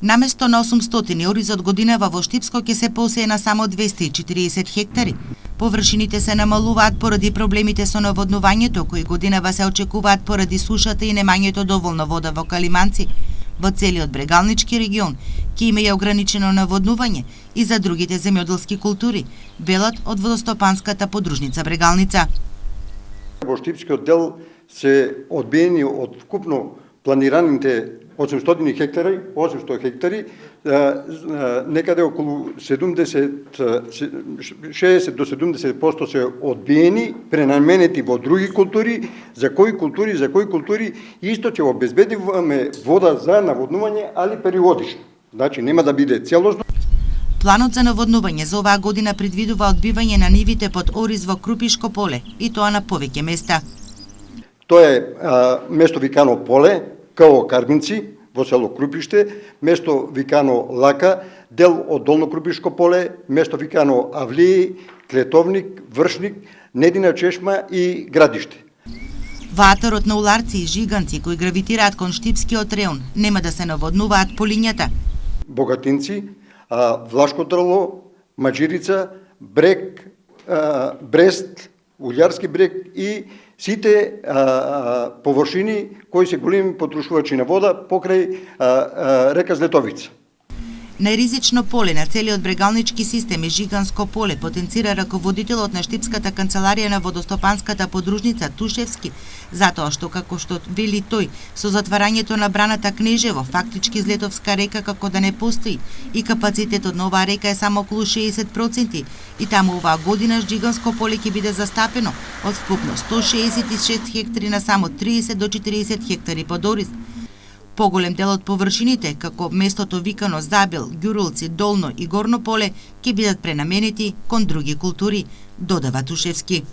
Наместо на 800 оризот годинава во Штипско ќе се посее на само 240 хектари. Површините се намалуваат поради проблемите со наводнувањето, кои годинава се очекуваат поради сушата и немањето доволно вода во Калиманци. Во целиот брегалнички регион ќе има и ограничено наводнување и за другите земјоделски култури, велат од водостопанската подружница Брегалница. Во Штипскиот дел се одбиени од вкупно планираните 800 хектари, некаде околу 60 до 70% се одбиени, пренаменети во други култури, за кои култури исто ќе обезбедиваме вода за наводнување, али периодично. Значи нема да биде целосно. Планот за наводнување за оваа година предвидува одбивање на нивите под ориз во Крупишко поле, и тоа на повеќе места. Тоа е место викано Поле, као Карминци, во село Крупиште, место викано Лака, дел од Долно Крупишко поле, место викано Авлии, Клетовник, Вршник, Недина чешма и Градиште. Ватарот на уларци и жиганци кои гравитираат кон Штипскиот реон нема да се наводнуваат по лињата. Богатинци, Влашко дрво, Маџирица, Брег, Брест, Улјарски брег и сите површини кои се големи потрошувачи на вода покрај река Злетовица. Најризично поле на целиот брегалнички систем е Жиганско поле, потенцира раководителот на Штипската канцеларија на водостопанската подружница Тушевски, затоа што, како што вели тој, со затварањето на браната Кнежево, фактички Злетовска река како да не постои и капацитетот на оваа река е само околу 60%, и таму оваа година Жиганско поле ќе биде застапено од вкупно 166 хектари на само 30 до 40 хектари под ориз. Поголем дел од површините, како местото викано Забел, Ѓурулци, Долно и Горно поле, ќе бидат пренаменети кон други култури, додава Тушевски.